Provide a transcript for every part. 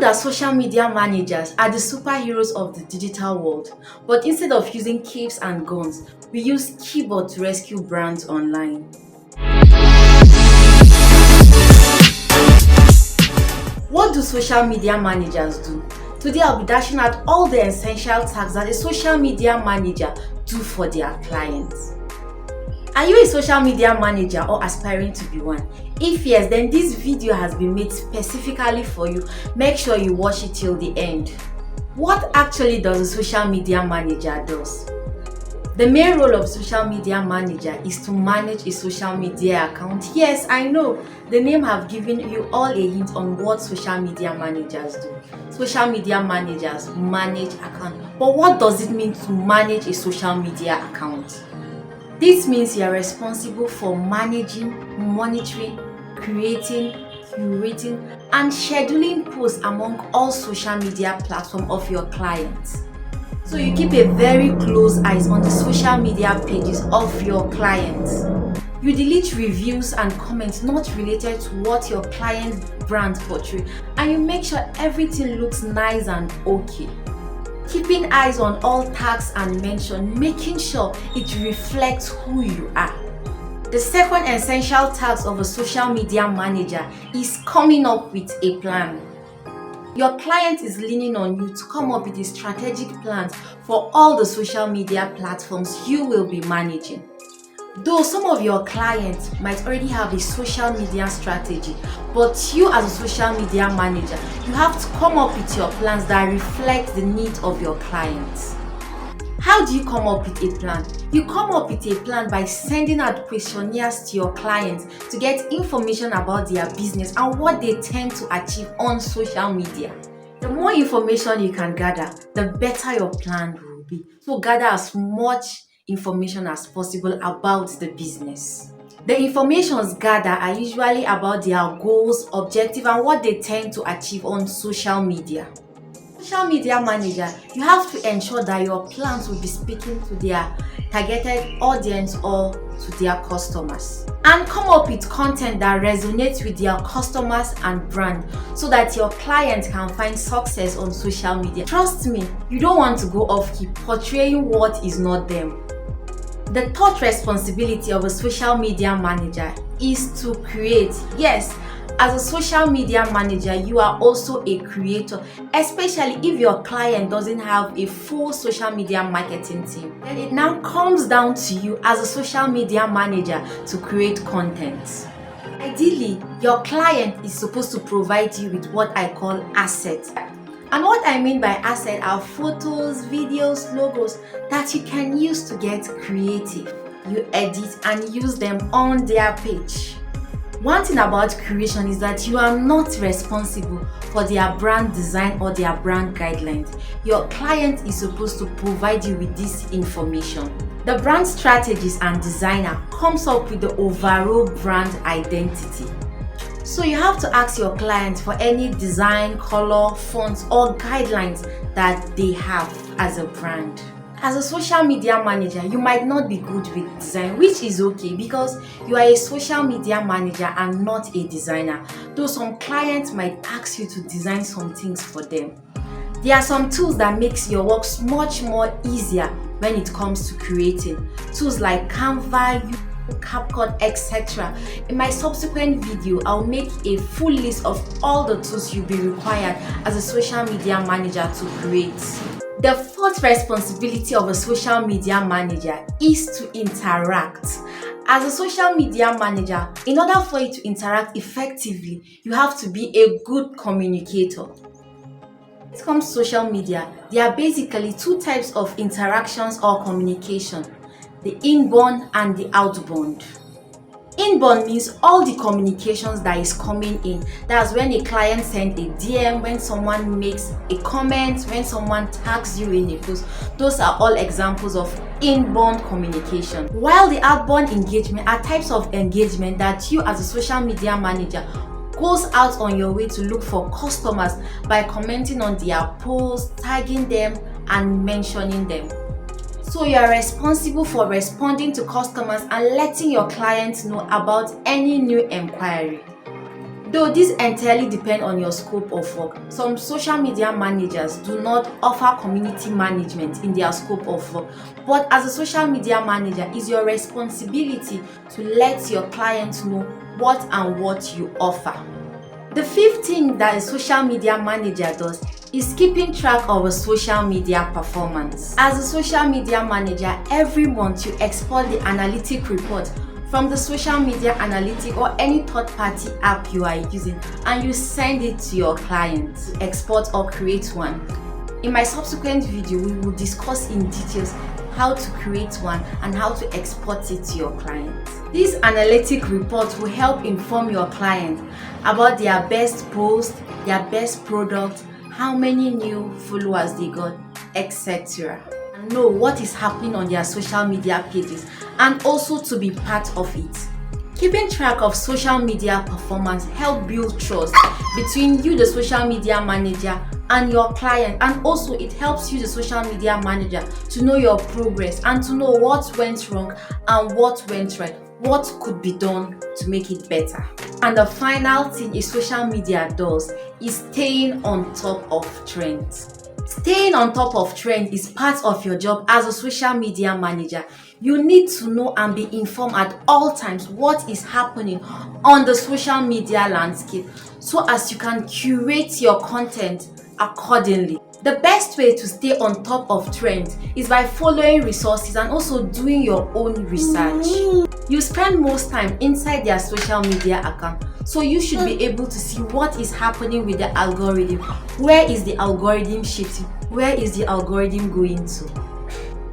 that social media managers are the superheroes of the digital world, but instead of using capes and guns, we use keyboard to rescue brands online. What do social media managers do? Today I'll be dashing out all the essential tasks that a social media manager do for their clients. Are you a social media manager or aspiring to be one? If yes, then this video has been made specifically for you. Make sure you watch it till the end. What actually does a social media manager do? The main role of social media manager is to manage a social media account. Yes, I know, the name have given you all a hint on what social media managers do. Social media managers manage account. But what does it mean to manage a social media account? This means you are responsible for managing, monitoring, creating, curating, and scheduling posts among all social media platforms of your clients. So you keep a very close eyes on the social media pages of your clients. You delete reviews and comments not related to what your client's brand portray, and you make sure everything looks nice and okay. Keeping eyes on all tags and mention, making sure it reflects who you are. The second essential task of a social media manager is coming up with a plan. Your client is leaning on you to come up with a strategic plan for all the social media platforms you will be managing. Though some of your clients might already have a social media strategy, but you as a social media manager, you have to come up with your plans that reflect the needs of your clients. How do you come up with a plan? You come up with a plan by sending out questionnaires to your clients to get information about their business and what they tend to achieve on social media. The more information you can gather, the better your plan will be. So gather as much information as possible about the business. The informations gathered are usually about their goals, objectives, and what they tend to achieve on social media. Social media manager, you have to ensure that your plans will be speaking to their targeted audience or to their customers, and come up with content that resonates with their customers and brand so that your client can find success on social media. Trust me, you don't want to go off key portraying what is not them. The third responsibility of a social media manager is to create. Yes, as a social media manager, you are also a creator, especially if your client doesn't have a full social media marketing team. Then it now comes down to you as a social media manager to create content. Ideally, your client is supposed to provide you with what I call assets. And what I mean by asset are photos, videos, logos that you can use to get creative. You edit and use them on their page. One thing about creation is that you are not responsible for their brand design or their brand guidelines. Your client is supposed to provide you with this information. The brand strategist and designer comes up with the overall brand identity. So you have to ask your client for any design, color, fonts, or guidelines that they have as a brand. As a social media manager, you might not be good with design, which is okay because you are a social media manager and not a designer. Though some clients might ask you to design some things for them. There are some tools that makes your work much more easier when it comes to creating. Tools like Canva, CapCut, etc. In my subsequent video, I'll make a full list of all the tools you'll be required as a social media manager to create. The fourth responsibility of a social media manager is to interact. As a social media manager, in order for you to interact effectively, you have to be a good communicator. When it comes to social media, there are basically two types of interactions or communication: the inbound and the outbound. Inbound means all the communications that is coming in. That's when a client sends a DM, when someone makes a comment, when someone tags you in a post. Those are all examples of inbound communication. While the outbound engagement are types of engagement that you as a social media manager goes out on your way to look for customers by commenting on their posts, tagging them, and mentioning them. So you are responsible for responding to customers and letting your clients know about any new inquiry. Though this entirely depends on your scope of work, some social media managers do not offer community management in their scope of work. But as a social media manager, it's your responsibility to let your clients know what you offer. The fifth thing that a social media manager does is keeping track of a social media performance. As a social media manager, every month you export the analytic report from the social media analytic or any third-party app you are using, and you send it to your client to export or create one. In my subsequent video, we will discuss in details how to create one and how to export it to your client. This analytic report will help inform your client about their best post, their best product, how many new followers they got, etc. And know what is happening on their social media pages, and also to be part of it. Keeping track of social media performance helps build trust between you, the social media manager, and your client, and also it helps you, the social media manager, to know your progress and to know what went wrong and what went right, what could be done to make it better. And the final thing a social media does is staying on top of trends. Staying on top of trend is part of your job as a social media manager. You need to know and be informed at all times what is happening on the social media landscape, so as you can curate your content accordingly. The best way to stay on top of trends is by following resources and also doing your own research. You spend most time inside their social media account, so you should be able to see what is happening with the algorithm. Where is the algorithm shifting? Where is the algorithm going to?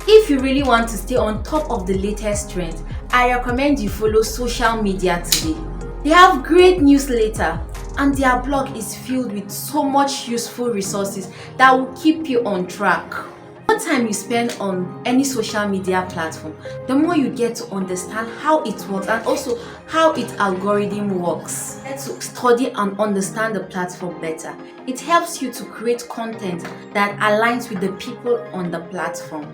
If you really want to stay on top of the latest trends, I recommend you follow Social Media Today. They have great newsletter, and their blog is filled with so much useful resources that will keep you on track. The more time you spend on any social media platform, the more you get to understand how it works and also how its algorithm works. Get to study and understand the platform better. It helps you to create content that aligns with the people on the platform.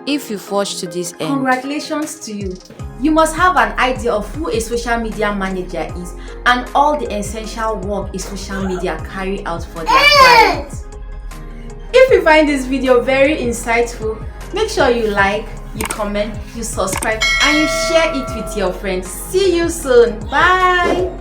If you've watched to this end, congratulations to you. You must have an idea of who a social media manager is and all the essential work a social media carry out for their clients. If you find this video very insightful, make sure you like, you comment, you subscribe, and you share it with your friends. See you soon. Bye.